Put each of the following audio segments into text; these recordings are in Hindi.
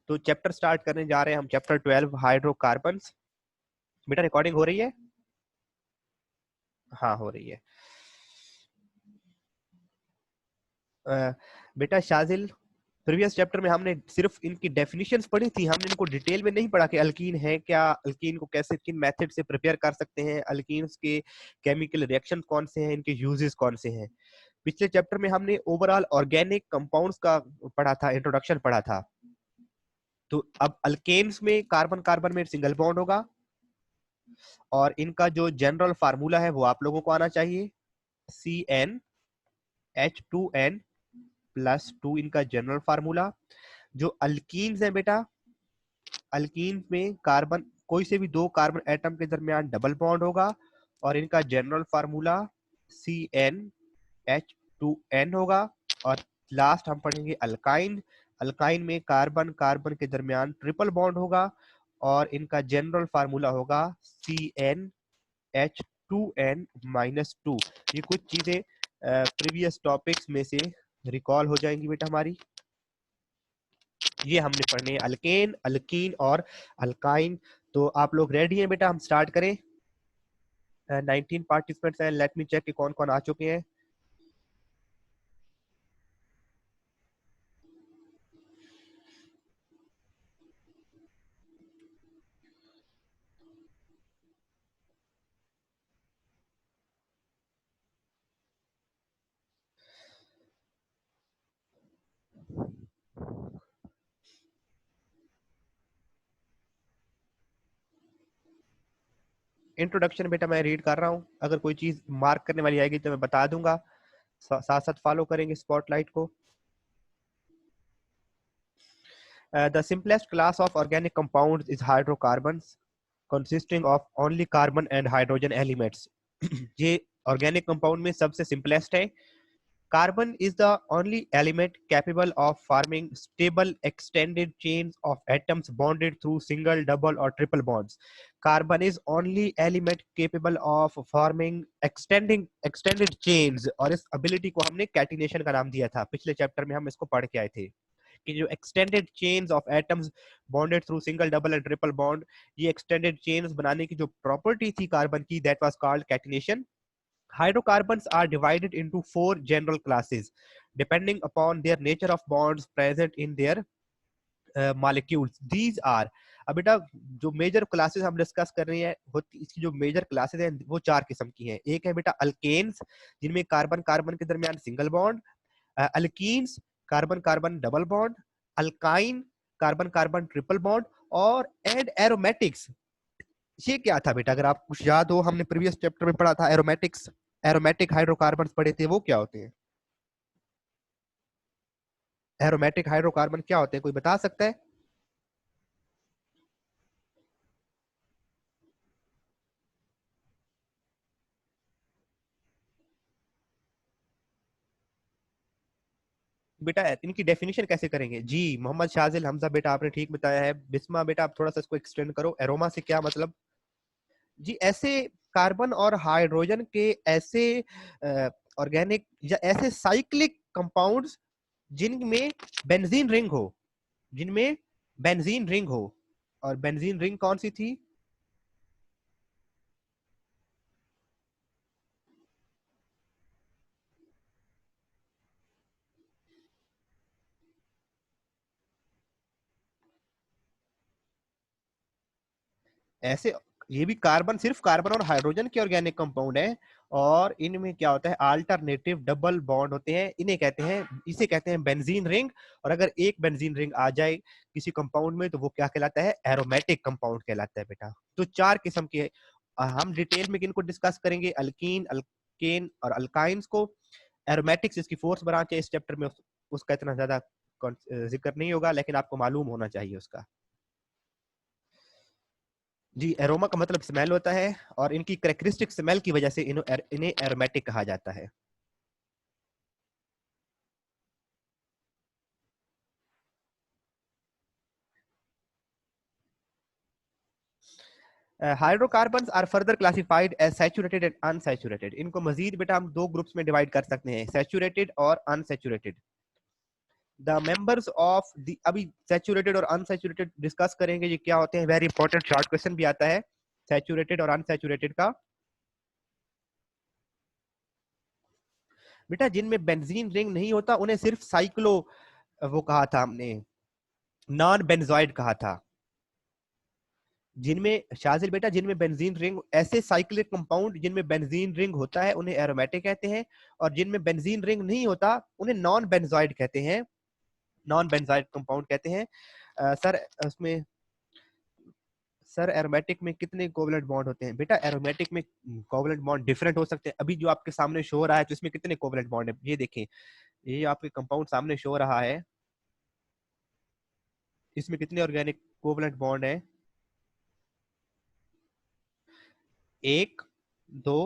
तो चैप्टर स्टार्ट करने जा रहे हैं हम, चैप्टर 12 हाइड्रोकार्बन्स। बेटा रिकॉर्डिंग हो रही है? हाँ हो रही है। बेटा शाजिल, प्रीवियस चैप्टर में हमने सिर्फ इनकी डेफिनेशंस पढ़ी थी, हमने इनको डिटेल में नहीं पढ़ा कि अल्कीन है क्या, अल्कीन को कैसे किन मेथड से प्रिपेयर कर सकते हैं, अल्कीन्स के केमिकल रिएक्शन कौन से हैं, इनके यूजेस कौन से हैं। पिछले चैप्टर में हमने ओवरऑल ऑर्गेनिक कंपाउंड्स का पढ़ा था, इंट्रोडक्शन पढ़ा था। तो अब अल्केन्स में कार्बन कार्बन में सिंगल बॉन्ड होगा और इनका जो जनरल फार्मूला है वो आप लोगों को आना चाहिए, CnH2n+2 इनका जनरल फार्मूला। जो अल्कीन्स है बेटा, अल्कीन में कार्बन, कोई से भी दो कार्बन एटम के दरमियान डबल बॉन्ड होगा और इनका जनरल फार्मूला CnH2n होगा। और लास्ट हम पढ़ेंगे अल्काइन। अल्काइन में कार्बन कार्बन के दरमियान ट्रिपल बॉन्ड होगा और इनका जनरल फार्मूला होगा CnH2n-2। ये कुछ चीजें प्रीवियस टॉपिक्स में से रिकॉल हो जाएंगी बेटा हमारी। ये हमने पढ़ने हैं अल्केन, अल्कीन और अल्काइन। तो आप लोग रेडी हैं बेटा, हम स्टार्ट करें। 19 पार्टिसिपेंट्स हैं, लेट मी चेक कि कौन कौन आ चुके हैं। इंट्रोडक्शन बेटा मैं रीड कर रहा हूँ, अगर कोई चीज मार्क करने वाली आएगी तो मैं बता दूंगा, साथ साथ फॉलो करेंगे स्पॉटलाइट को। The simplest class of organic compounds is hydrocarbons, consisting of only carbon and hydrogen elements. ये organic compound में सबसे simplest है। Carbon is the only element capable of forming stable extended chains of atoms bonded through single, double or triple bonds. Carbon is only element capable of forming extended chains, और इस ability को हमने catenation का नाम दिया था, पिछले चैप्टर में हम इसको पढ़ के आए थे कि जो extended chains of atoms bonded through single, double and triple bond, ये एक्सटेंडेड चेन्स बनाने की जो प्रॉपर्टी थी कार्बन की, that was called catenation. Hydrocarbons are divided into 4 general classes depending upon their nature of bonds present in their molecules. These are, अब बेटा जो मेजर क्लासेस हम डिस्कस कर रहे हैं होती, इसकी जो मेजर क्लासेस हैं वो 4 किस्म की हैं। एक है बेटा अल्केन्स, जिनमें कार्बन कार्बन के दरमियान single bond, alkenes carbon carbon double bond, alkyne carbon carbon triple bond, और एंड एरोमेटिक्स। ये क्या था बेटा, अगर आप कुछ याद हो, हमने प्रीवियस चैप्टर में पढ़ा था एरोमेटिक्स, एरोमेटिक हाइड्रोकार्बन पढ़े थे, वो क्या होते हैं? एरोमेटिक हाइड्रोकार्बन क्या होते हैं, कोई बता सकता है? बेटा इनकी डेफिनेशन कैसे करेंगे? जी मोहम्मद शाजिल हमजा बेटा आपने ठीक बताया है। बिस्मा बेटा आप थोड़ा सा इसको एक्सटेंड करो, एरोमा से क्या मतलब? जी ऐसे कार्बन और हाइड्रोजन के ऐसे ऑर्गेनिक या ऐसे साइक्लिक कंपाउंड्स जिनमें बेंजीन रिंग हो, जिनमें बेंजीन रिंग हो। और बेंजीन रिंग कौन सी थी? ऐसे ये भी कार्बन, सिर्फ कार्बन और हाइड्रोजन के ऑर्गेनिक कंपाउंड है, और इनमें क्या होता है, अल्टरनेटिव डबल बॉन्ड होते हैं, इन्हें कहते हैं, इसे कहते हैं बेंजीन रिंग। और अगर एक बेंजीन रिंग आ जाए किसी कंपाउंड में तो वो क्या कहलाता है? एरोमेटिक कंपाउंड कहलाता है बेटा। तो 4 किस्म के हम डिटेल में किनको डिस्कस करेंगे, अल्कीन, अल्केन और अल्काइंस को। एरोमेटिक्स इसकी फोर्थ ब्रांच है, इस चैप्टर में उसका इतना ज्यादा जिक्र नहीं होगा, लेकिन आपको मालूम होना चाहिए उसका। जी एरोमा का मतलब स्मेल होता है, और इनकी कैरेक्टरिस्टिक स्मेल की वजह से इन्हें एरोमेटिक कहा जाता है। Hydrocarbons are further classified as saturated and unsaturated. इनको मजीद बेटा हम 2 ग्रुप्स में डिवाइड कर सकते हैं, सैचुरेटेड और unsaturated. The members of the, अभी सैचुरेटेड और अनसैचुरेटेड डिस्कस करेंगे ये क्या होते हैं, वेरी इंपॉर्टेंट शॉर्ट क्वेश्चन भी आता है सैचुरेटेड और अनसैचुरेटेड का। बेटा जिनमें बेंजीन रिंग नहीं होता उन्हें सिर्फ साइक्लो, वो कहा था हमने, नॉन बेंजोइड कहा था। जिनमें शाजिल बेटा जिनमें बेंजीन रिंग, ऐसे साइक्लिक कंपाउंड जिनमें बेंजीन रिंग होता है उन्हें एरोमेटिक कहते हैं, और जिनमें बेंजीन रिंग नहीं होता उन्हें नॉन बेंजोइड कहते हैं, नॉन बेंजोइड कंपाउंड कहते हैं। सर उसमें, सर एरोमेटिक में कितने कोवलेंट बॉन्ड होते हैं? बेटा एरोमेटिक में कोवलेंट बॉन्ड डिफरेंट हो सकते हैं। अभी जो आपके सामने शो हो रहा है तो इसमें कितने कोवलेंट बॉन्ड है, ये देखें, ये आपके कंपाउंड सामने शो हो रहा है, इसमें कितने ऑर्गेनिक कोवलेंट बॉन्ड है? 1 2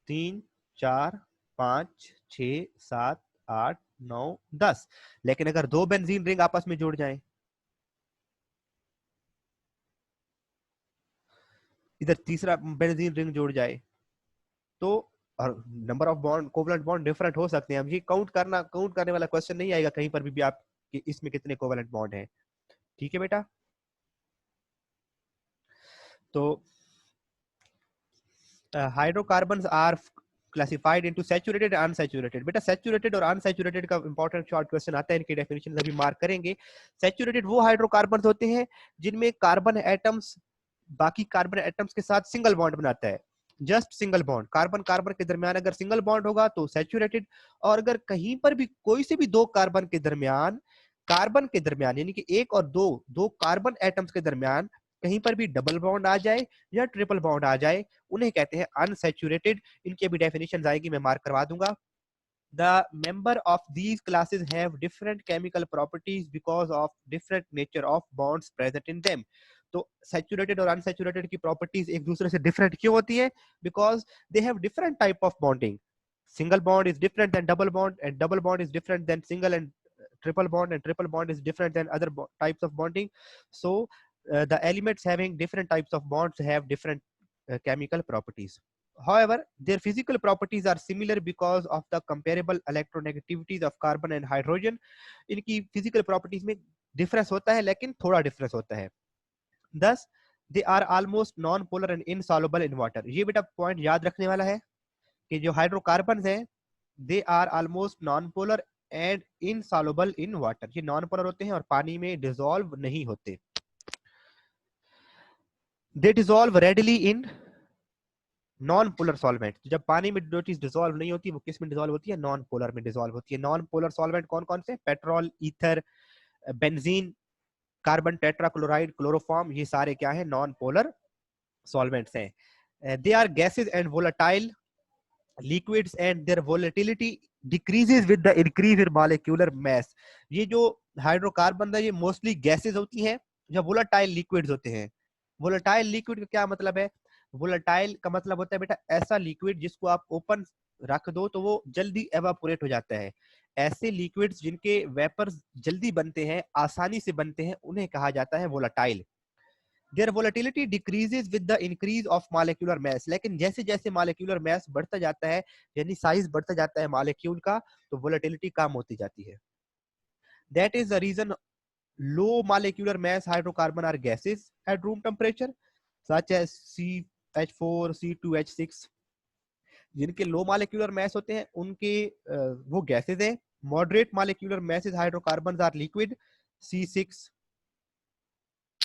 3 4 5 6 7 8 9 10। लेकिन अगर दो बेंजीन रिंग आपस में जुड़ जाएं, इधर तीसरा बेंजीन रिंग जुड़ जाए, तो और number of bond, covalent bond different हो सकते हैं। अब ये काउंट करने वाला क्वेश्चन नहीं आएगा कहीं पर भी आप कि इसमें कितने कोवलेंट बॉन्ड है। ठीक है बेटा, तो hydrocarbons are classified into saturated and unsaturated. बेटा सैचुरेटेड और अनसैचुरेटेड का इंपॉर्टेंट शॉर्ट क्वेश्चन आता है, इनकी डेफिनेशन अभी मार्क करेंगे। सैचुरेटेड वो हाइड्रोकार्बन्स होते हैं जिनमें कार्बन एटम्स बाकी कार्बन एटम्स के साथ सिंगल बॉन्ड बनाता है, just single bond, carbon carbon के दरमियान अगर सिंगल बॉन्ड होगा तो सैचुरेटेड, और अगर कहीं पर भी कोई से भी दो कार्बन के दरमियान यानी कि एक और दो दो कार्बन एटम्स के दरमियान कहीं पर भी डबल बॉन्ड आ जाए या ट्रिपल बॉन्ड आ जाए, उन्हें कहते हैं अनसैचुरेटेड। इनकी अभी डेफिनेशन आएगी, मैं मार्क करवा दूंगा। The member of these classes have different chemical properties because of different nature of bonds present in them. तो सैचुरेटेड और अनसैचुरेटेड की प्रॉपर्टीज एक दूसरे से डिफरेंट क्यों होती है? Because they have different type of bonding. Single bond is different than double bond, and double bond is different than single and triple bond, and triple bond is different than other types of bonding. So the elements having different types of bonds have different chemical properties. However, their physical properties are similar because of the comparable electronegativities of carbon and hydrogen. इनकी physical properties में difference होता है लेकिन थोड़ा difference होता है। Thus, they are almost non-polar and insoluble in water. ये बेटा point याद रखने वाला है कि जो हाइड्रोकार्बन हैं they are almost non-polar and insoluble in water. ये non-polar होते हैं और पानी में dissolve नहीं होते। They dissolve readily in non polar solvent. जब पानी में जो चीज डिसॉल्व नहीं होती वो किस में डिसॉल्व होती है? नॉन पोलर में डिसॉल्व होती है। नॉन पोलर सॉल्वेंट कौन कौन से? Petrol, ether, benzene, carbon tetrachloride, chloroform, ये सारे क्या है? नॉन पोलर सॉल्वेंट्स हैं। They are gases and volatile liquids and their volatility decreases with the increase in molecular mass. ये जो हाइड्रोकार्बन है ये मोस्टली गैसेज होती हैं या वोलेटाइल लिक्विड्स होते हैं। वोलेटाइल लिक्विड का क्या मतलब है? वोलेटाइल का मतलब होता है बेटा ऐसा लिक्विड जिसको आप ओपन रख दो तो वो जल्दी एवापोरेट हो जाता है। ऐसे लिक्विड्स जिनके वेपर्स जल्दी बनते हैं, आसानी से बनते हैं, उन्हें कहा जाता है volatile. Their volatility decreases with the increase of molecular mass. लेकिन जैसे जैसे मॉलिक्यूलर मास बढ़ता जाता है यानी साइज बढ़ता जाता है मॉलिक्यूल का, तो वोलेटिलिटी कम होती जाती है। That is the reason low molecular mass hydrocarbon are gases at room temperature such as CH4, C2H6। जिनके लो मॉलिक्यूलर मास होते हैं उनके वो गैसेस हैं। Moderate molecular masses hydrocarbons are liquid, C6,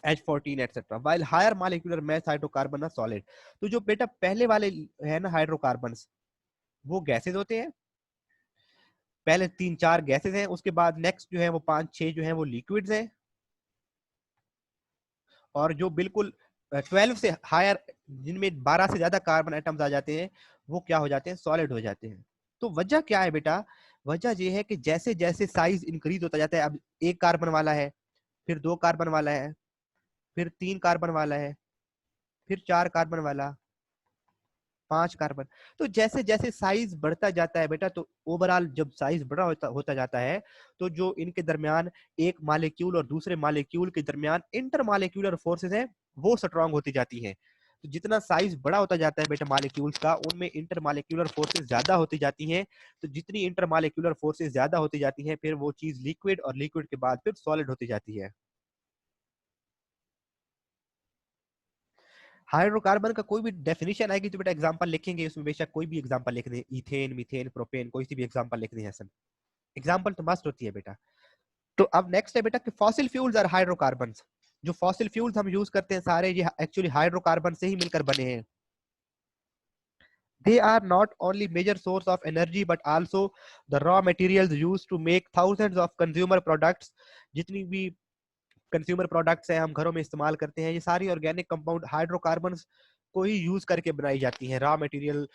H14 etcetera, while higher molecular mass hydrocarbon are solid। तो जो बेटा पहले वाले है ना हाइड्रोकार्बन्स, वो गैसेस होते हैं। पहले 3-4 गैसेस हैं, उसके बाद नेक्स्ट जो है वो 5-6 जो है वो लिक्विड्स हैं, और जो बिल्कुल 12 से हायर जिनमें 12 से ज्यादा कार्बन एटम्स आ जाते हैं वो क्या हो जाते हैं? सॉलिड हो जाते हैं। तो वजह क्या है बेटा? वजह ये है कि जैसे जैसे साइज इंक्रीज होता जाता है, अब 1 कार्बन वाला है, फिर 2 कार्बन वाला है, फिर 3 कार्बन वाला है, फिर 4 कार्बन वाला, 5 कार्बन। तो जैसे जैसे साइज बढ़ता जाता है बेटा, तो ओवरऑल जब साइज बड़ा होता जाता है तो जो इनके दरमियान एक मॉलिक्यूल और दूसरे मॉलिक्यूल के दरमियान इंटर मॉलिक्यूलर फोर्सेस हैं वो स्ट्रांग होती जाती हैं। तो जितना साइज बड़ा होता जाता है बेटा मॉलिक्यूल्स का, उनमें इंटरमॉलिक्यूलर फोर्सेस ज्यादा होती जाती हैं। तो जितनी इंटरमॉलिक्यूलर फोर्सेस ज्यादा होती जाती हैं, फिर वो चीज लिक्विड, और लिक्विड के बाद फिर सॉलिड होती जाती है। हाइड्रोकार्बन का कोई भी डेफिनेशन आएगी तो बेटा एग्जांपल लिखेंगे, उसमें बेशक कोई भी एग्जांपल लिख दें, इथेन, मीथेन, प्रोपेन, कोई सी भी एग्जांपल लिख दें हसन। एग्जांपल तो मस्त होती है बेटा। तो अब नेक्स्ट है बेटा कि फॉसिल फ्यूल्स आर हाइड्रोकार्बन्स। जो फॉसिल फ्यूल्स हम यूज करते हैं सारे ये एक्चुअली हाइड्रोकार्बन से ही मिलकर बने हैं। They are not only major source of energy but also the raw materials used to make thousands of consumer products. जितनी भी कंज्यूमर प्रोडक्ट्स हैं हम घरों में इस्तेमाल करते हैं, ये सारी ऑर्गेनिक कंपाउंड हाइड्रोकार्बन्स को ही यूज करके बनाई जाती हैं। रॉ मटेरियल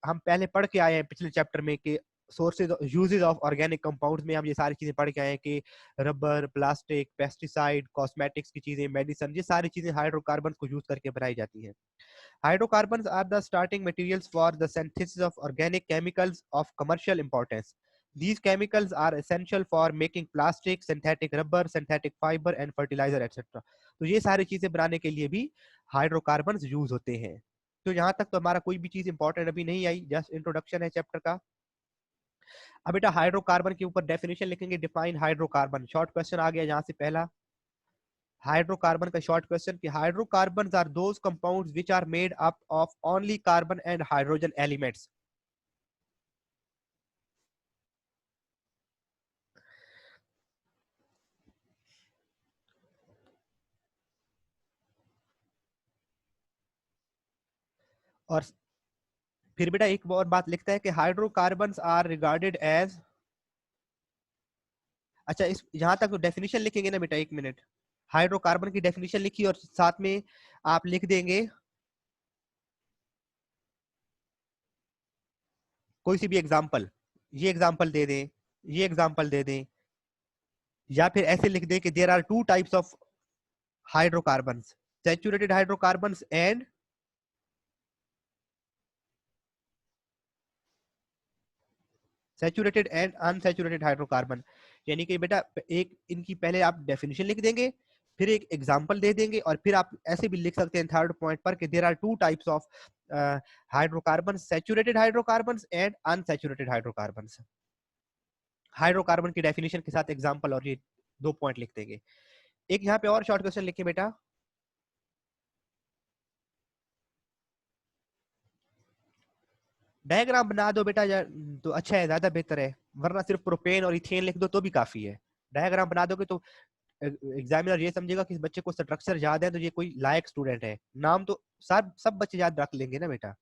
हम पहले पढ़ के आए हैं पिछले चैप्टर में कि sources uses of organic compounds में हम ये सारी चीजें पढ़ के आए हैं कि रबर, प्लास्टिक, पेस्टिसाइड, कॉस्मेटिक्स की चीजें, मेडिसिन, ये सारी चीजें हाइड्रोकार्बन को यूज करके बनाई जाती हैं। Hydrocarbons are the starting materials for the synthesis of organic chemicals of commercial importance. These chemicals are essential for making plastic, synthetic rubber, synthetic fiber and fertilizer etc. तो ये सारी चीजें बनाने के लिए भी हाइड्रोकार्बन्स यूज होते हैं। तो यहाँ तक तो हमारा कोई भी चीज इंपॉर्टेंट अभी नहीं आई, जस्ट इंट्रोडक्शन है चैप्टर का। अब बेटा हाइड्रोकार्बन के ऊपर डेफिनेशन लिखेंगे, डिफाइन हाइड्रोकार्बन। शॉर्ट क्वेश्चन आ गया यहाँ से पहला हाइड्रोकार्बन का शॉर्ट क्वेश्चन कि hydrocarbons are those compounds which are made up of only carbon and hydrogen elements. और फिर बेटा एक और बात लिखता है कि हाइड्रोकार्बन्स आर रिगार्डेड एज, अच्छा इस यहां तक तो डेफिनेशन लिखेंगे ना बेटा, एक मिनट। हाइड्रोकार्बन की डेफिनेशन लिखी और साथ में आप लिख देंगे कोई सी भी एग्जांपल, ये एग्जांपल दे दें, ये एग्जांपल दे दें, या फिर ऐसे लिख दें कि there are two types of hydrocarbons, saturated hydrocarbons and saturated and unsaturated hydrocarbon. यानी कि बेटा एक इनकी पहले आप डेफिनेशन लिख देंगे, फिर एक एग्जांपल दे देंगे, और फिर आप ऐसे भी लिख सकते हैं थर्ड पॉइंट पर कि there are two types of hydrocarbon, saturated hydrocarbons and unsaturated hydrocarbons. Hydrocarbon की डेफिनेशन के साथ एग्जांपल और ये दो पॉइंट लिख देंगे। एक यहाँ पे और शॉर्ट क्वेश्चन लिखे बेटा, डायग्राम बना दो बेटा तो अच्छा है, ज्यादा बेहतर है, वरना सिर्फ प्रोपेन और इथेन लिख दो तो भी काफी है। डायग्राम बना दोगे तो एग्जामिनर ये समझेगा कि इस बच्चे को स्ट्रक्चर याद है, तो ये कोई लायक स्टूडेंट है। नाम तो सब बच्चे याद रख लेंगे ना बेटा।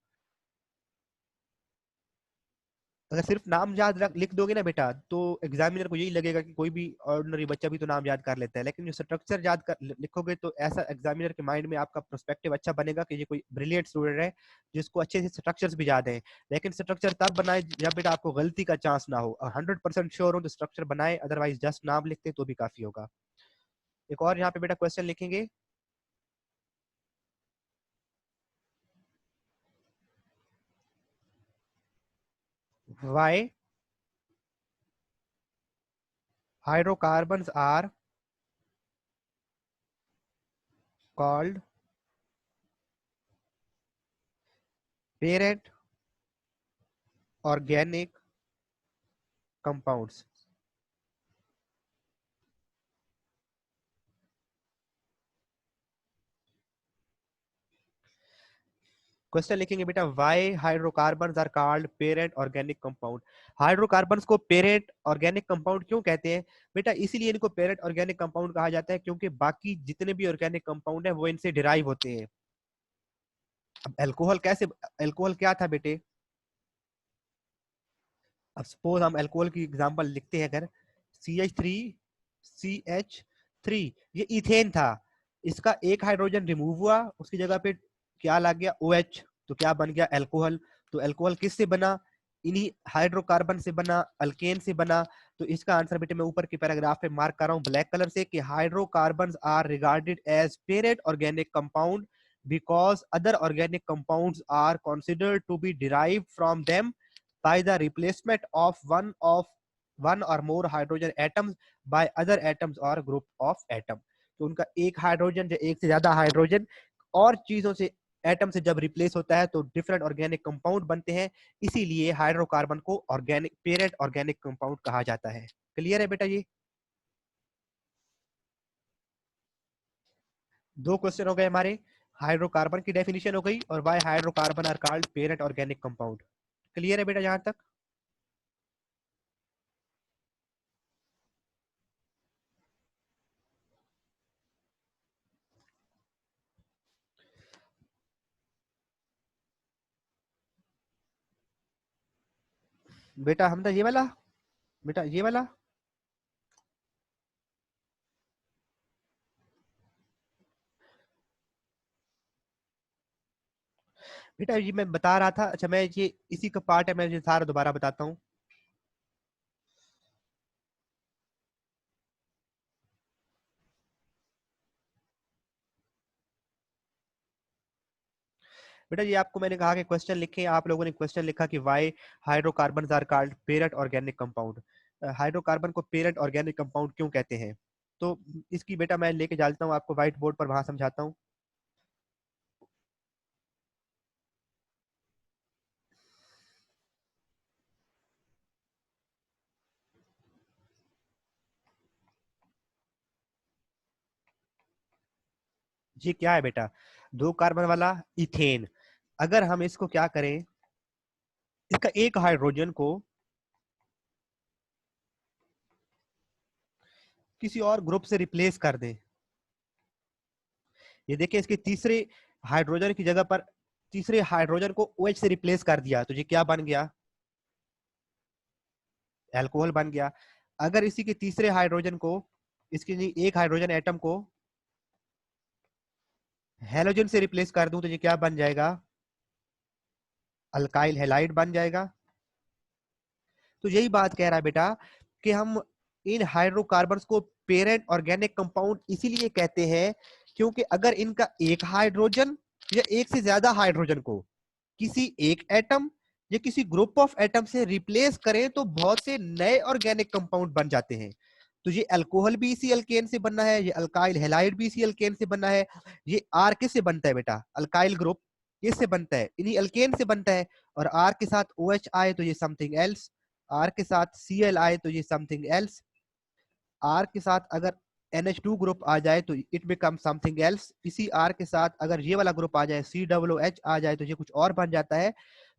अगर सिर्फ नाम याद रख लिख दोगे ना बेटा तो एग्जामिनर को यही लगेगा कि कोई भी ऑर्डिनरी बच्चा भी तो नाम याद कर लेता है, लेकिन जो स्ट्रक्चर याद कर लिखोगे तो ऐसा एग्जामिनर के माइंड में आपका पर्सपेक्टिव अच्छा बनेगा कि ये कोई ब्रिलियंट स्टूडेंट है जिसको अच्छे से स्ट्रक्चर्स भी याद है। लेकिन स्ट्रक्चर तब बनाए जब बेटा आपको गलती का चांस ना हो, 100% श्योर हो तो स्ट्रक्चर बनाए, अदरवाइज जस्ट नाम लिखते तो भी काफी होगा। एक और यहाँ पे बेटा क्वेश्चन लिखेंगे, why hydrocarbons are called parent organic compounds। Question लिखेंगे बेटा why hydrocarbons are called parent organic compound. Hydrocarbons को पेरेंट ऑर्गेनिक कंपाउंड क्यों कहते हैं बेटा? इसीलिए इनको पेरेंट ऑर्गेनिक कंपाउंड कहा जाता है क्योंकि बाकी जितने भी ऑर्गेनिक कंपाउंड है वो इनसे डिराइव होते हैं। अब अल्कोहल कैसे, अल्कोहल क्या था बेटे? अब सपोज हम अल्कोहल की एग्जांपल लिखते हैं, अगर CH3CH3, ये इथेन था, इसका एक हाइड्रोजन रिमूव हुआ, उसकी जगह पे क्या लग गया OH, तो क्या बन गया अल्कोहल। तो अल्कोहल किससे बना? इन्हीं हाइड्रोकार्बन से बना, अल्केन से बना। तो इसका आंसर बेटे मैं ऊपर के पैराग्राफ पे मार्क कर रहा हूं ब्लैक कलर से कि hydrocarbons are regarded as parent organic compound because other organic compounds are considered to be derived from them by the replacement of one or more hydrogen atoms by other atoms or group of atom। तो उनका एक हाइड्रोजन या एक से ज्यादा हाइड्रोजन और चीजों से, एटम से जब रिप्लेस होता है तो डिफरेंट ऑर्गेनिक कंपाउंड बनते हैं, इसीलिए हाइड्रोकार्बन को ऑर्गेनिक पेरेंट ऑर्गेनिक कंपाउंड कहा जाता है। क्लियर है बेटा? ये दो क्वेश्चन हो गए हमारे, हाइड्रोकार्बन की डेफिनेशन हो गई और why hydrocarbon are called parent organic compound. Clear है बेटा यहां तक? बेटा हम ये वाला, बेटा ये वाला, बेटा ये मैं बता रहा था। अच्छा मैं ये इसी का पार्ट है, मैं ये सारा दोबारा बताता हूँ। बेटा ये आपको मैंने कहा कि क्वेश्चन लिखे, आप लोगों ने क्वेश्चन लिखा कि why hydrocarbon are called parent organic compound. Hydrocarbon को पेरेंट ऑर्गेनिक कंपाउंड क्यों कहते हैं? तो इसकी बेटा मैं लेके चलता हूँ आपको व्हाइट बोर्ड पर, वहां समझाता हूँ। ये क्या है बेटा? दो कार्बन वाला इथेन। अगर हम इसको क्या करें, इसका एक हाइड्रोजन को किसी और ग्रुप से रिप्लेस कर दें, ये देखिए इसके तीसरे हाइड्रोजन की जगह पर तीसरे हाइड्रोजन को OH से रिप्लेस कर दिया, तो ये क्या बन गया? एल्कोहल बन गया। अगर इसी के तीसरे हाइड्रोजन को, इसकी एक हाइड्रोजन एटम को हेलोजन से रिप्लेस कर दूं, तो ये क्या बन जाएगा? अल्काइल हैलाइड बन जाएगा। तो यही बात कह रहा है बेटा कि हम इन हाइड्रोकार्बन्स को पेरेंट ऑर्गेनिक कंपाउंड इसीलिए कहते हैं क्योंकि अगर इनका एक हाइड्रोजन या एक से ज्यादा हाइड्रोजन को किसी एक एटम या किसी ग्रुप ऑफ एटम से रिप्लेस करें तो बहुत से नए ऑर्गेनिक कंपाउंड बन जाते हैं। तो ये अल्कोहल भी इसी अल्केन से बनना है, ये अल्काइल हैलाइड भी इसी अल्केन से बनना है। ये आर किससे बनता है बेटा? अल्काइल ग्रुप किससे बनता है? इन्हीं अल्केन से बनता है। और आर के साथ OH आए तो ये समथिंग एल्स, आर के साथ Cl आए तो ये समथिंग एल्स, आर के साथ अगर NH2 ग्रुप आ जाए तो इट बिकम समथिंग एल्स, इसी आर के साथ अगर ये वाला ग्रुप आ जाए COOH आ जाए तो ये कुछ और बन जाता है।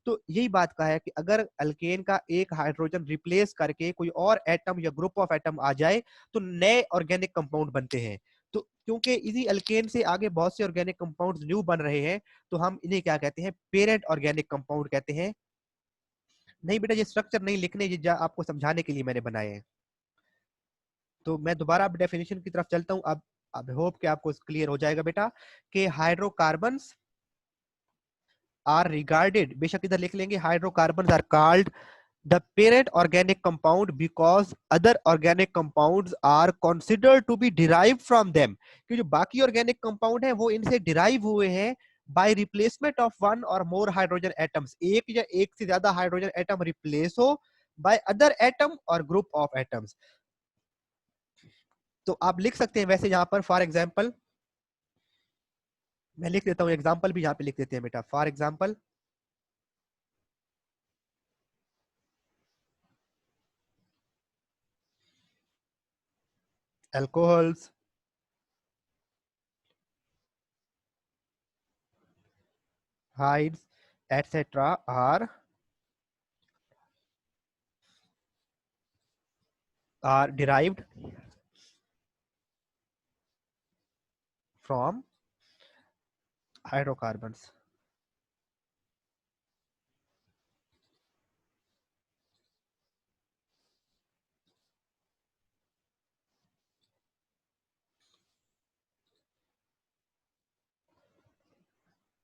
तो यही बात का है कि अगर अल्केन का एक हाइड्रोजन रिप्लेस करके कोई और एटम या ग्रुप ऑफ एटम आ जाए तो नए ऑर्गेनिक कंपाउंड बनते हैं। तो क्योंकि इसी अल्केन से आगे बहुत से ऑर्गेनिक कंपाउंड्स न्यू बन रहे हैं, तो हम इन्हें क्या कहते हैं? पेरेंट ऑर्गेनिक कंपाउंड कहते हैं। नहीं बेटा ये स्ट्रक्चर नहीं लिखने, ये आपको समझाने के लिए मैंने बनाए हैं। तो मैं दोबारा अब डेफिनेशन की तरफ चलता हूं। अब होप कि आपको क्लियर हो जाएगा बेटा कि हाइड्रोकार्बन्स आर रिगार्डेड, बेशक इधर लिख लेंगे, hydrocarbons are called the parent organic compound because other organic compounds are considered to be derive from them. कि जो बाकी ऑर्गेनिक कंपाउंड है वो इनसे डिराइव हुए हैं बाय रिप्लेसमेंट ऑफ वन और मोर हाइड्रोजन एटम्स, एक या एक से ज्यादा हाइड्रोजन एटम रिप्लेस हो बाय अदर एटम और ग्रुप ऑफ एटम्स। तो आप लिख सकते हैं वैसे यहाँ पर फॉर एग्जाम्पल, मैं लिख देता हूँ एग्जाम्पल भी यहाँ पे लिख देते हैं बेटा। For example alcohols, hides, etc. are derived from hydrocarbons।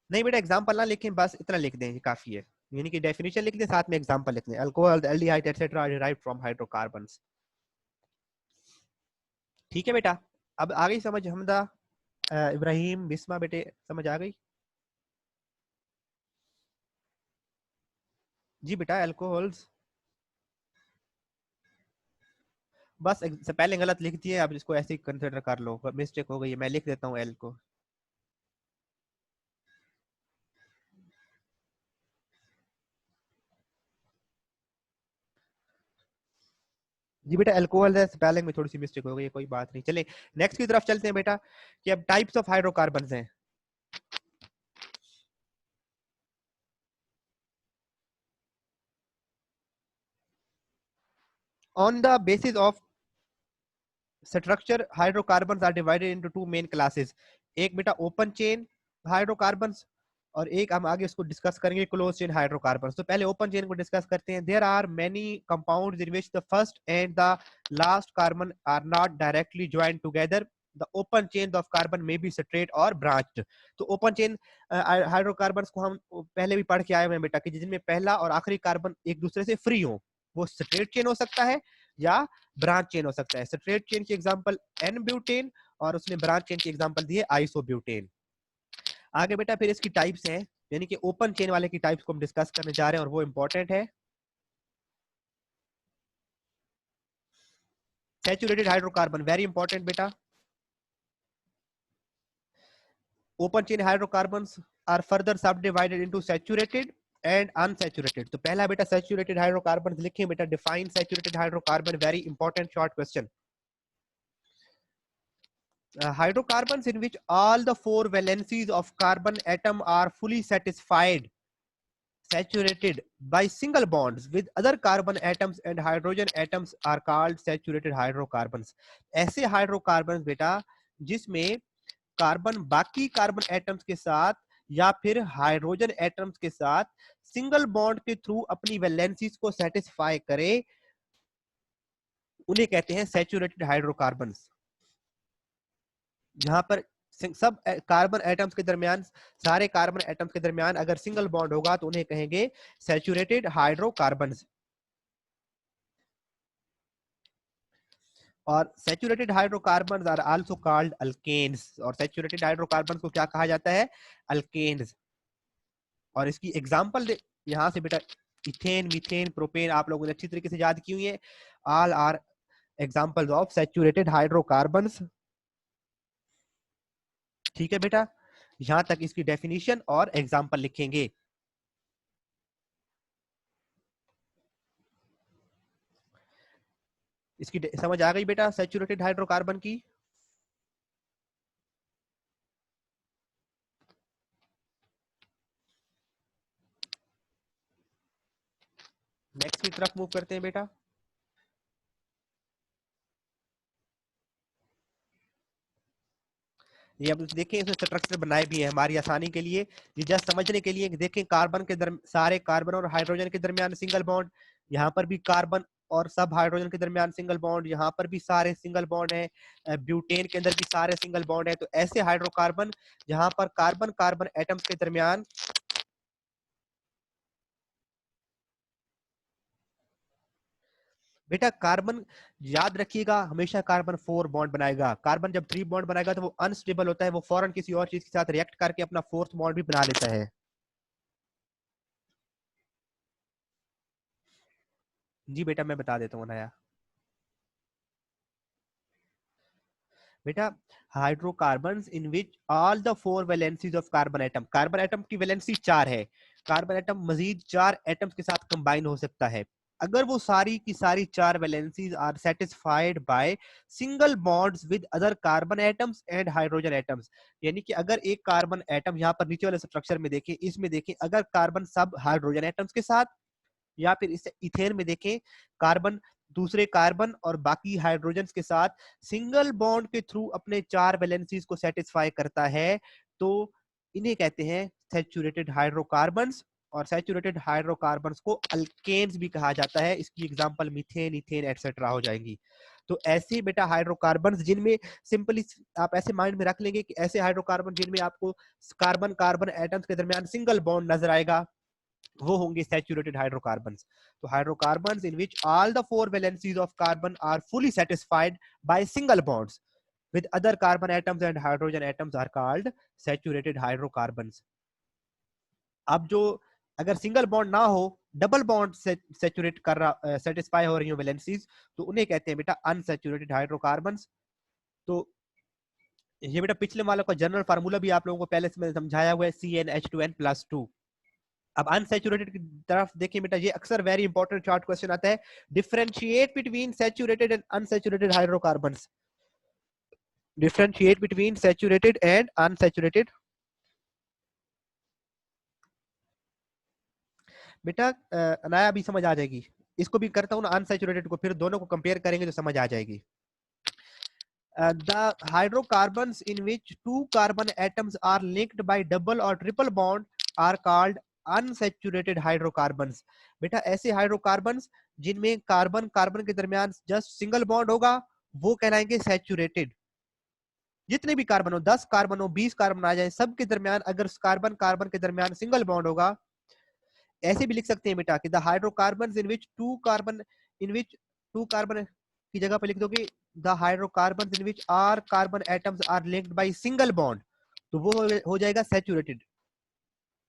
नहीं बेटा एग्जाम्पल ना लिखें, बस इतना लिख दें, ये काफी है। यानी कि डेफिनेशन लिख दें, साथ में एग्जाम्पल लिख दें। Alcohol, aldehyde etcetera are derived from hydrocarbons. ठीक है बेटा? अब आ गई समझ हमदा, इब्राहिम, बिस्मा बेटे समझ आ गई? जी बेटा अल्कोहल्स, बस से पहले गलत लिख दिए, अब इसको ऐसे ही कंसिडर कर लो, मिस्टेक हो गई है, मैं लिख देता हूँ एल को। जी बेटा अल्कोहल है, स्पेलिंग में थोड़ी सी मिस्टेक हो गई है, कोई बात नहीं। चले नेक्स्ट की तरफ चलते हैं बेटा कि अब टाइप्स ऑफ हाइड्रोकार्बन्स हैं। On the basis of structure hydrocarbons are divided into two main classes. एक बेटा ओपन चेन हाइड्रोकार्बन्स और एक हम आगे इसको डिस्कस करेंगे क्लोज चेन हाइड्रोकार्बन्स। तो पहले ओपन चेन को डिस्कस करते हैं। There are many compounds in which the first and the last carbon are not directly joint together. The open chain of carbon may be straight और ब्रांच्ड। तो ओपन चेन हाइड्रोकार्बन्स को हम पहले भी पढ़ के आए हुए हैं बेटा कि जिनमें पहला और आखिरी कार्बन एक दूसरे से फ्री हो, वो स्ट्रेट चेन हो सकता है या ब्रांच चेन हो सकता है। स्ट्रेट चेन की एग्जांपल एन ब्यूटेन और उसने ब्रांच चेन की एग्जांपल दी है आइसोब्यूटेन। आगे बेटा फिर इसकी टाइप्स हैं, यानी कि ओपन चेन वाले की टाइप्स को हम डिस्कस करने जा रहे हैं और वो इंपॉर्टेंट है। सैचुरेटेड हाइड्रोकार्बन वेरी इंपॉर्टेंट बेटा। Open chain hydrocarbons are further subdivided into saturated and unsaturated. तो पहला बेटा सैचुरेटेड हाइड्रोकार्बन लिखें बेटा, define saturated hydrocarbon, very important short question. Hydrocarbons in which all the four valencies of carbon atom are fully satisfied, saturated by single bonds with other carbon atoms and hydrogen atoms are called saturated hydrocarbons। ऐसे हाइड्रोकार्बन बेटा जिसमें कार्बन बाकी कार्बन एटम्स के साथ या फिर हाइड्रोजन एटम्स के साथ सिंगल बॉन्ड के थ्रू अपनी वैलेंसीज को सेटिस्फाई करे, उन्हें कहते हैं सैचुरेटेड हाइड्रोकार्बन्स। जहां पर सब कार्बन एटम्स के दरमियान, सारे कार्बन एटम्स के दरमियान अगर सिंगल बॉन्ड होगा तो उन्हें कहेंगे सैचुरेटेड हाइड्रोकार्बन्स। और saturated hydrocarbons are also called alkanes. और सैचुरेटेड हाइड्रोकार्बन्स को क्या कहा जाता है? अल्केन्स। और इसकी एग्जांपल यहां से बेटा इथेन, मीथेन, प्रोपेन आप लोगों ने अच्छी तरीके से याद की हुई है। All are examples of saturated hydrocarbons. ठीक है बेटा, यहां तक इसकी डेफिनेशन और एग्जांपल लिखेंगे। इसकी समझ आ गई बेटा सैचुरेटेड हाइड्रोकार्बन की? नेक्स्ट की तरफ मूव करते हैं बेटा। ये अब देखें, इसमें स्ट्रक्चर बनाए भी है हमारी आसानी के लिए, ये जस्ट समझने के लिए। देखें कार्बन के सारे कार्बन और हाइड्रोजन के दरमियान सिंगल बॉन्ड, यहाँ पर भी कार्बन और सब हाइड्रोजन के दरमियान सिंगल बॉन्ड, यहाँ पर भी सारे सिंगल बॉन्ड है, ब्यूटेन के अंदर भी सारे सिंगल बॉन्ड है। तो ऐसे हाइड्रोकार्बन जहां पर कार्बन कार्बन एटम्स के दरमियान बेटा कार्बन, याद रखिएगा हमेशा कार्बन 4 बॉन्ड बनाएगा। कार्बन जब 3 बॉन्ड बनाएगा तो वो अनस्टेबल होता है, वो फौरन किसी और चीज के साथ रिएक्ट करके अपना 4th बॉन्ड भी बना लेता है। जी बेटा मैं बता देता हूँ नया बेटा। Hydrocarbons in which all the 4 valencies of carbon atom, carbon atom की वैलेंसी 4 है, कार्बन एटम मजीद 4 एटम्स के साथ कंबाइन हो सकता है अगर वो सारी की सारी 4 valencies are satisfied by single bonds with other carbon atoms and hydrogen atoms. यानी कि अगर एक कार्बन एटम, यहाँ पर नीचे वाले स्ट्रक्चर में देखें, इसमें देखें अगर कार्बन सब हाइड्रोजन एटम्स के साथ, या फिर इसे इथेन में देखें कार्बन दूसरे कार्बन और बाकी हाइड्रोजन के साथ सिंगल बॉन्ड के थ्रू अपने 4 वैलेंसीज को सेटिस्फाई करता है, तो इन्हें कहते हैं सैचुरेटेड हाइड्रोकार्बन्स। और सैचुरेटेड हाइड्रोकार्बन्स को अल्केन्स भी कहा जाता है। इसकी एग्जांपल मीथेन, इथेन एटसेट्रा हो जाएंगी। तो ऐसे बेटा हाइड्रोकार्बन्स जिनमें सिंपली आप ऐसे माइंड में रख लेंगे कि ऐसे हाइड्रोकार्बन जिनमें आपको कार्बन कार्बन एटम्स के दरमियान सिंगल बॉन्ड नजर आएगा, वो होंगे सैचुरेटेड हाइड्रोकार्बन्स। तो hydrocarbons in which all the 4 valencies of carbon are fully satisfied by single bonds with other carbon atoms and hydrogen atoms are called saturated hydrocarbons। अब जो अगर सिंगल बॉन्ड ना हो, डबल बॉन्ड सेचुरेट कर रहा, सेटिस्फाई हो रही हो वैलेंसीज, तो उन्हें कहते हैं बेटा अनसैचुरेटेड हाइड्रोकार्बन्स। तो ये बेटा पिछले वालों का जनरल फार्मूला भी आप लोगों को पहले से मैंने समझाया हुआ है, CnH2n+2। अब अनसैचुरेटेड की तरफ देखिए बेटा, ये अक्सर वेरी इंपॉर्टेंट शॉर्ट क्वेश्चन आता है, differentiate between saturated and unsaturated hydrocarbons, differentiate between saturated and unsaturated. बेटा अनाया अभी समझ आ जाएगी, इसको भी करता हूँ ना अनसैचुरेटेड को, फिर दोनों को कंपेयर करेंगे तो समझ आ जाएगी। The hydrocarbons in which two carbon atoms are linked by double or triple bond are called unsaturated hydrocarbons। बेटा ऐसे हाइड्रोकार्बन्स जिनमें कार्बन कार्बन के दरमियान जस्ट सिंगल बॉन्ड होगा वो कहलाएंगे सैचुरेटेड। जितने भी कार्बन हो, 10 कार्बन हो, 20 कार्बन आ जाए, सबके दरमियान अगर कार्बन कार्बन के दरमियान सिंगल बॉन्ड होगा, ऐसे भी लिख सकते हैं बेटा कि the hydrocarbon in which two carbon की जगह पे लिख दोगे the hydrocarbon in which are carbon atoms are linked by single bond, तो वो हो जाएगा सैचुरेटेड।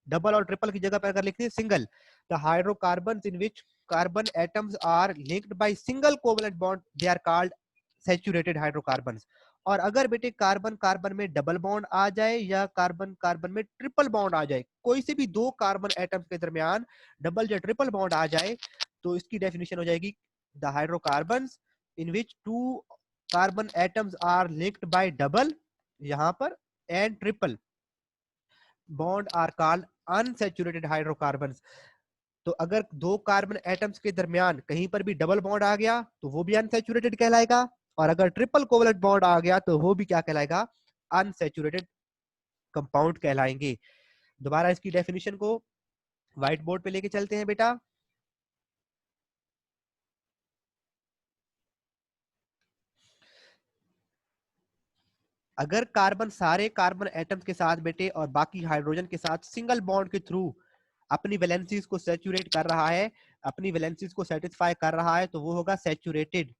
डबल और ट्रिपल की जगह पर अगर लिखते हैं single, the hydrocarbon in which carbon atoms are linked by single covalent bond they are called saturated hydrocarbons. और अगर बेटे कार्बन कार्बन में डबल बॉन्ड आ जाए या कार्बन कार्बन में ट्रिपल बॉन्ड आ जाए, कोई से भी दो कार्बन एटम्स के दरमियान डबल या ट्रिपल बॉन्ड आ जाए, तो इसकी डेफिनेशन हो जाएगी the hydrocarbons in which two carbon atoms are linked by double यहां पर and triple bond are called unsaturated hydrocarbons. तो अगर दो कार्बन एटम्स के दरमियान कहीं पर भी डबल बॉन्ड आ गया तो वो भी अनसैचुरेटेड कहलाएगा, और अगर ट्रिपल कोवलेंट बॉन्ड आ गया तो वो भी क्या कहलाएगा, अनसैचुरेटेड कंपाउंड कहलाएंगे। दोबारा इसकी डेफिनेशन को व्हाइट बोर्ड पे लेके चलते हैं बेटा। अगर कार्बन सारे कार्बन एटम्स के साथ बेटे और बाकी हाइड्रोजन के साथ सिंगल बॉन्ड के थ्रू अपनी वैलेंसीज को सैचुरेट कर रहा है, अपनी वैलेंसीज को सेटिस्फाई कर रहा है, तो वो होगा सैचुरेटेड।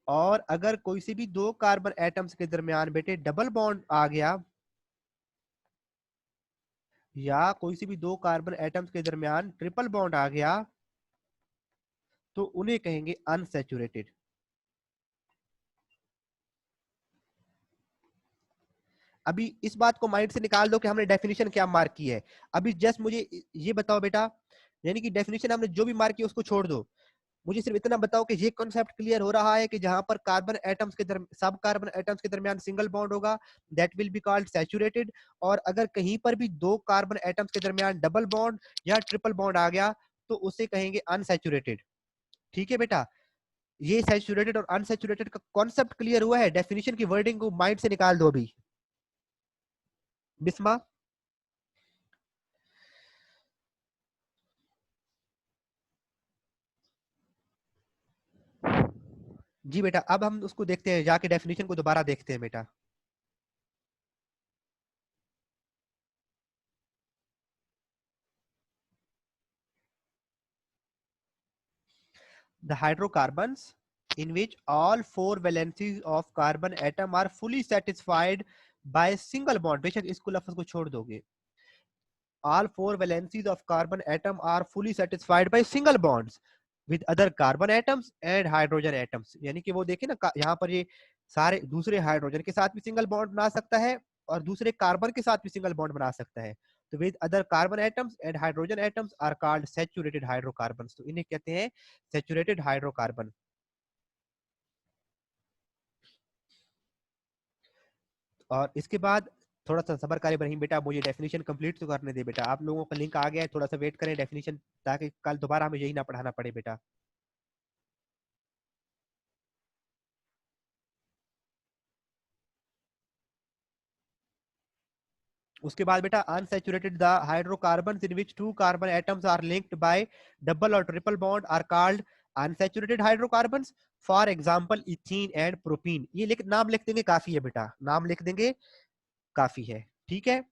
और अगर कोई सी भी दो कार्बन एटम्स के दरमियान बेटे डबल बॉन्ड आ गया, या कोई सी भी दो कार्बन एटम्स के दरमियान ट्रिपल बॉन्ड आ गया, तो उन्हें कहेंगे अनसैचुरेटेड। अभी इस बात को माइंड से निकाल दो कि हमने डेफिनेशन क्या मार्क की है। अभी जस्ट मुझे ये बताओ बेटा, यानी कि डेफिनेशन हमने जो भी मार्क की उसको छोड़ दो, मुझे सिर्फ इतना बताओ कि ये कॉन्सेप्ट क्लियर हो रहा है कि जहां पर कार्बन एटम्स के सब कार्बन एटम्स के दरमियान सिंगल बॉन्ड होगा that will be called saturated, और अगर कहीं पर भी दो कार्बन एटम्स के दरमियान डबल बॉन्ड या ट्रिपल बॉन्ड आ गया तो उसे कहेंगे अनसैचुरेटेड। ठीक है बेटा, ये सैचुरेटेड और अनसैचुरेटेड का कॉन्सेप्ट क्लियर हुआ है। डेफिनेशन की वर्डिंग को माइंड से निकाल दो अभी। बिस्मा जी बेटा, अब हम उसको देखते हैं, जाके डेफिनेशन को दोबारा देखते हैं बेटा। The hydrocarbons in which all four valencies of carbon atom are fully satisfied by single bond, बेशक इसको लफ्ज को छोड़ दोगे, all four valencies of carbon atom are fully satisfied by single bonds with other carbon atoms and hydrogen atoms। यानी कि वो देखे ना, यहाँ पर ये सारे दूसरे हाइड्रोजन के साथ भी सिंगल बॉन्ड बना सकता है और दूसरे कार्बन के साथ भी सिंगल बॉन्ड बना सकता है। तो with other carbon atoms and hydrogen atoms are called saturated hydrocarbons, तो इन्हें कहते हैं सैचुरेटेड हाइड्रोकार्बन। और इसके बाद थोड़ा सा सबर करें इब्राहिम बेटा, मुझे डेफिनेशन कंप्लीट तो करने दे बेटा। आप लोगों का लिंक आ गया है, थोड़ा सा वेट करें डेफिनेशन, ताकि कल दोबारा हमें यही ना पढ़ाना पड़े बेटा। उसके बाद बेटा, unsaturated the hydrocarbon in which two carbon atoms are linked by double और triple bond are called unsaturated hydrocarbons. For example ethene and propene. ये नाम लिख देंगे काफी है बेटा, नाम लिख देंगे काफी है। ठीक है,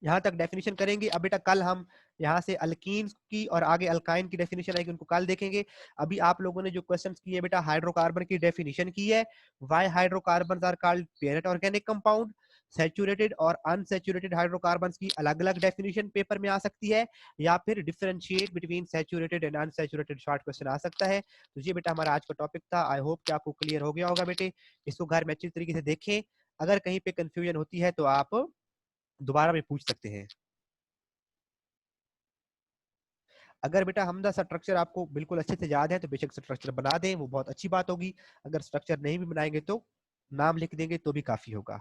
यहाँ तक डेफिनेशन करेंगे। अब बेटा कल हम यहाँ से अल्कीन्स की और आगे अल्काइन की डेफिनेशन आएगी, उनको कल देखेंगे। अभी आप लोगों ने जो क्वेश्चंस किए बेटा, हाइड्रोकार्बन की डेफिनेशन की है, why hydrocarbons are called parent organic compound. Saturated और अनसैचुरेटेड हाइड्रोकार्बन्स की अलग अलग डेफिनेशन पेपर में आ सकती है, या फिर differentiate between saturated and unsaturated short question आ सकता है। तो ये बेटा हमारा आज का टॉपिक था। आई होप कि आपको क्लियर हो गया होगा बेटे। इसको घर में अच्छी तरीके से देखें, अगर कहीं पे कंफ्यूजन होती है तो आप दोबारा भी पूछ सकते हैं। अगर बेटा हमदा स्ट्रक्चर आपको बिल्कुल अच्छे से याद है तो बेशक स्ट्रक्चर बना दें, वो बहुत अच्छी बात होगी। अगर स्ट्रक्चर नहीं भी बनाएंगे तो नाम लिख देंगे तो भी काफी होगा।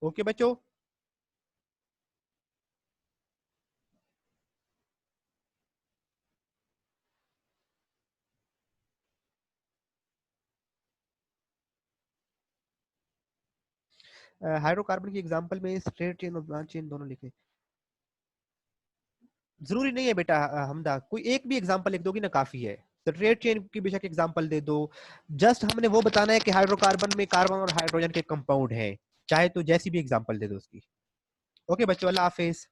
ओके बच्चों। हाइड्रोकार्बन की एग्जांपल में स्ट्रेट चेन और ब्रांच चेन दोनों लिखे। जरूरी नहीं है बेटा हमदा, कोई एक भी एग्जांपल लिख दोगी ना काफी है। स्ट्रेट चेन की बेशक एग्जांपल दे दो। जस्ट हमने वो बताना है कि हाइड्रोकार्बन में कार्बन और हाइड्रोजन के कंपाउंड है, चाहे तो जैसी भी एग्जांपल दे दो उसकी। ओके बच्चों, अल्लाह हाफिज।